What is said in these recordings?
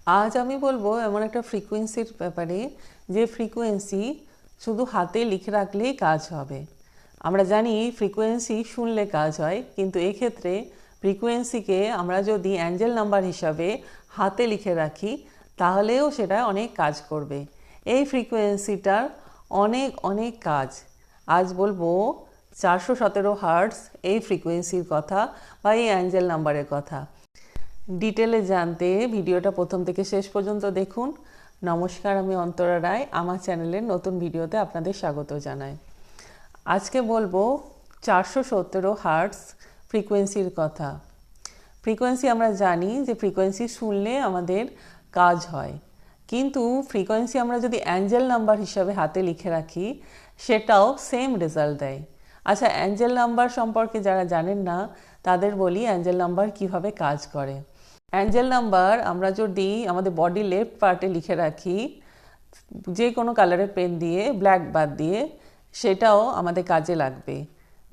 আজ আমি বলবো এমন একটা ফ্রিকোয়েন্সির ব্যাপারে যে ফ্রিকোয়েন্সি শুধু হাতে লিখে রাখলেই কাজ হবে। আমরা জানি ফ্রিকোয়েন্সি শুনলে কাজ হয়, কিন্তু এক্ষেত্রে ফ্রিকোয়েন্সিকে আমরা যদি অ্যাঞ্জেল নাম্বার হিসাবে হাতে লিখে রাখি তাহলেও সেটা অনেক কাজ করবে। এই ফ্রিকোয়েন্সিটার অনেক অনেক কাজ। আজ বলবো 417 হার্টজ এই ফ্রিকোয়েন্সির কথা বা এই অ্যাঞ্জেল নাম্বারের কথা। ডিটেলে জানতে ভিডিওটা প্রথম থেকে শেষ পর্যন্ত দেখুন। নমস্কার, আমি অন্তরা রায়। আমার চ্যানেলের নতুন ভিডিওতে আপনাদের স্বাগত জানাই। আজকে বলবো 417 হার্টজ ফ্রিকোয়েন্সির কথা। ফ্রিকোয়েন্সি আমরা জানি যে ফ্রিকোয়েন্সি শুনলে আমাদের কাজ হয়, কিন্তু ফ্রিকোয়েন্সি আমরা যদি অ্যাঞ্জেল নাম্বার হিসাবে হাতে লিখে রাখি সেটাও সেম রেজাল্ট দেয়। আচ্ছা, অ্যাঞ্জেল নাম্বার সম্পর্কে যারা জানেন না তাদের বলি অ্যাঞ্জেল নাম্বার কিভাবে কাজ করে। অ্যাঞ্জেল নাম্বার আমরা যদি আমাদের বডি লেফট পার্টে লিখে রাখি যে কোনো কালারের পেন দিয়ে, ব্ল্যাক বাদ দিয়ে, সেটাও আমাদের কাজে লাগবে।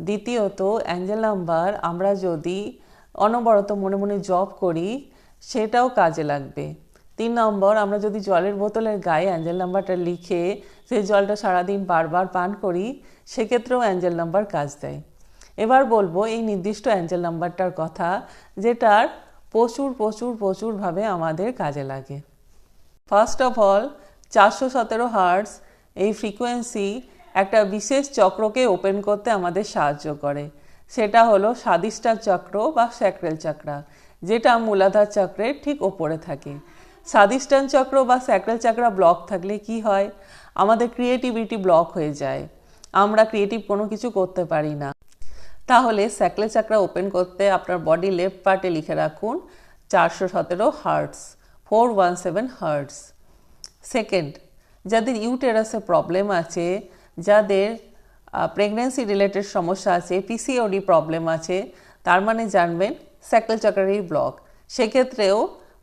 দ্বিতীয়ত, অ্যাঞ্জেল নাম্বার আমরা যদি অনবরত মনে মনে জপ করি সেটাও কাজে লাগবে। 3 নম্বর, আমরা যদি জলের বোতলের গায়ে অ্যাঞ্জেল নাম্বারটা লিখে সেই জলটা সারাদিন বারবার পান করি সেক্ষেত্রেও অ্যাঞ্জেল নাম্বার কাজ দেয়। এবার বলবো এই নির্দিষ্ট অ্যাঞ্জেল নাম্বারটার কথা যেটার প্রচুরভাবে আমাদের কাজে লাগে। ফার্স্ট অফ অল, 417 হার্টজ এই ফ্রিকোয়েন্সি একটা বিশেষ চক্রকে ওপেন করতে আমাদের সাহায্য করে। সেটা হলো স্বাধিষ্ঠান চক্র বা স্যাক্রাল চক্র, যেটা মূলাধার চক্রের ঠিক ওপরে থাকে। স্বাধিষ্ঠান চক্র বা স্যাক্রাল চক্র ব্লক থাকলে কি হয়? আমাদের ক্রিয়েটিভিটি ব্লক হয়ে যায়, আমরা ক্রিয়েটিভ কোনো কিছু করতে পারি না। তাহলে স্যাক্রাল চক্র ওপেন করতে আপনার বডি লেফট পার্টে লিখে রাখুন 417 হার্টজ, 417 হার্টজ। সেকেন্ড, যাদের ইউটেরাসে প্রবলেম আছে, যাদের প্রেগনেন্সি রিলেটেড সমস্যা আছে, পিসিওডি প্রবলেম আছে, তার মানে জানবেন স্যাক্রাল চক্রেরই ব্লক। সেক্ষেত্রেও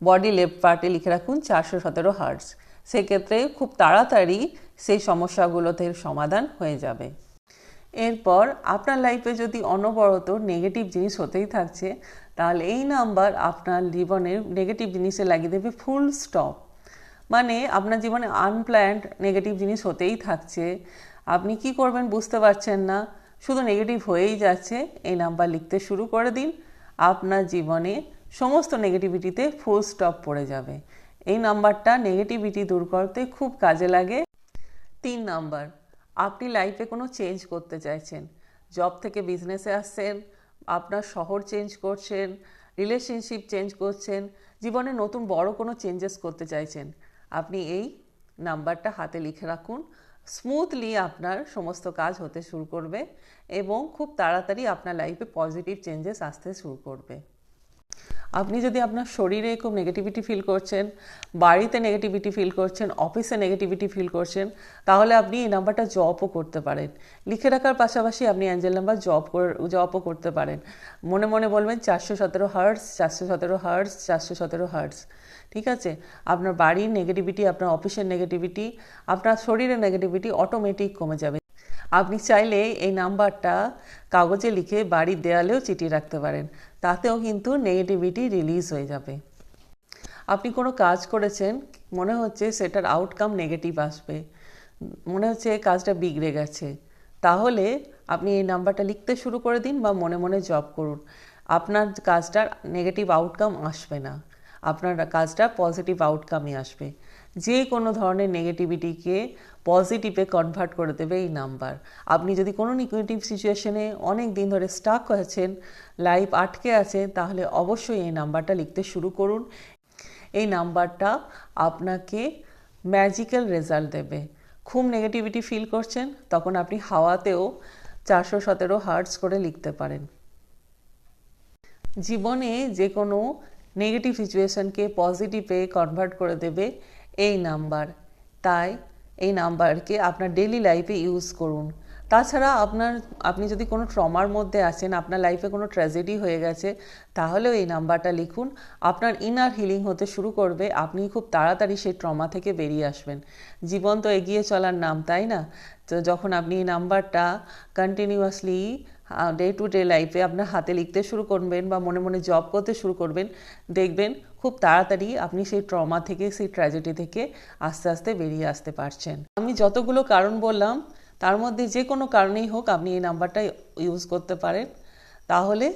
বডি লেফট পার্টে লিখে রাখুন 417 হার্টজ। সেক্ষেত্রে খুব তাড়াতাড়ি সেই সমস্যাগুলোতে সমাধান হয়ে যাবে। এরপর আপনার লাইফে যদি অনবরত নেগেটিভ জিনিস হতেই থাকছে তাহলে এই নাম্বার আপনার জীবনের নেগেটিভ জিনিসে লাগিয়ে দেবে ফুল স্টপ। মানে আপনার জীবনে আনপ্ল্যান্ড নেগেটিভ জিনিস হতেই থাকছে, আপনি কি করবেন বুঝতে পারছেন না, শুধু নেগেটিভ হয়েই যাচ্ছে। এই নাম্বার লিখতে শুরু করে দিন, আপনার জীবনে সমস্ত নেগেটিভিটিতে ফুল স্টপ পড়ে যাবে। এই নাম্বারটা নেগেটিভিটি দূর করতে খুব কাজে লাগে। 3 নাম্বার, আপনি লাইফে কোনো চেঞ্জ করতে চাইছেন, জব থেকে বিজনেসে আসছেন, আপনার শহর চেঞ্জ করছেন, রিলেশনশিপ চেঞ্জ করছেন, জীবনে নতুন বড় কোনো চেঞ্জেস করতে চাইছেন, আপনি এই নাম্বারটা হাতে লিখে রাখুন। স্মুথলি আপনার সমস্ত কাজ হতে শুরু করবে এবং খুব তাড়াতাড়ি আপনার লাইফে পজিটিভ চেঞ্জেস আসতে শুরু করবে। আপনি যদি আপনার শরীরে খুব নেগেটিভিটি ফিল করছেন, বাড়িতে নেগেটিভিটি ফিল করছেন, অফিসে নেগেটিভিটি ফিল করছেন, তাহলে আপনি এই নাম্বারটা জপও করতে পারেন। লিখে রাখার পাশাপাশি আপনি অ্যাঞ্জেল নাম্বার জপও করতে পারেন। মনে মনে বলবেন 417 হার্টজ, 417 হার্টজ, 417 হার্টজ। ঠিক আছে? আপনার বাড়ির নেগেটিভিটি, আপনার অফিসের নেগেটিভিটি, আপনার শরীরের নেগেটিভিটি অটোমেটিক কমে যাবে। আপনি চাইলে এই নাম্বারটা কাগজে লিখে বাড়ির দেয়ালেও চিঠিয়ে রাখতে পারেন, তাতেও কিন্তু নেগেটিভিটি রিলিজ হয়ে যাবে। আপনি কোনো কাজ করেছেন, মনে হচ্ছে সেটার আউটকাম নেগেটিভ আসবে, মনে হচ্ছে কাজটা বিগড়ে গেছে, তাহলে আপনি এই নাম্বারটা লিখতে শুরু করে দিন বা মনে মনে জপ করুন। আপনার কাজটার নেগেটিভ আউটকাম আসবে না, আপনার কাজটা পজিটিভ আউটকামই আসবে। যে কোনো ধরনের নেগেটিভিটিকে পজিটিভে কনভার্ট করে দেবে এই নাম্বার। আপনি যদি কোনো নেগেটিভ সিচুয়েশনে অনেক দিন ধরে স্টাক হয়েছেন, লাইফ আটকে আছে, তাহলে অবশ্যই এই নাম্বারটা লিখতে শুরু করুন। এই নাম্বারটা আপনাকে ম্যাজিক্যাল রেজাল্ট দেবে। খুব নেগেটিভিটি ফিল করছেন, তখন আপনি হাওয়াতেও 417 হার্টজ করে লিখতে পারেন। জীবনে যে কোনো নেগেটিভ সিচুয়েশনকে পজিটিভে কনভার্ট করে দেবে এই নাম্বার। তাই এই নাম্বারকে আপনার ডেইলি লাইফে ইউজ করুন। তাছাড়া আপনি যদি কোনো ট্রমার মধ্যে আছেন, আপনার লাইফে কোনো ট্র্যাজেডি হয়ে গেছে, তাহলেও এই নাম্বারটা লিখুন। আপনার ইনার হিলিং হতে শুরু করবে, আপনি খুব তাড়াতাড়ি সেই ট্রমা থেকে বেরিয়ে আসবেন। জীবন তো এগিয়ে চলার নাম, তাই না? তো যখন আপনি এই নাম্বারটা কন্টিনিউয়াসলি ডে টু ডে লাইফে আপনার হাতে লিখতে শুরু করবেন বা মনে মনে জব করতে শুরু করবেন, দেখবেন খুব তাড়াতাড়ি আপনি সেই ট্রমা থেকে, সেই ট্র্যাজেডি থেকে আস্তে আস্তে বেরিয়ে আসতে পারছেন। আমি যতগুলো কারণ বললাম তার মধ্যে যে কোনো কারণেই হোক আপনি এই নাম্বারটা ইউজ করতে পারেন। তাহলে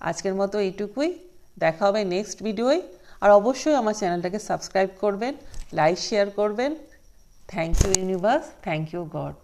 আজকের মতো এইটুকুই, দেখা হবে নেক্সট ভিডিওয়। আর অবশ্যই আমার চ্যানেলটাকে সাবস্ক্রাইব করবেন, লাইক শেয়ার করবেন। Thank you universe, thank you god.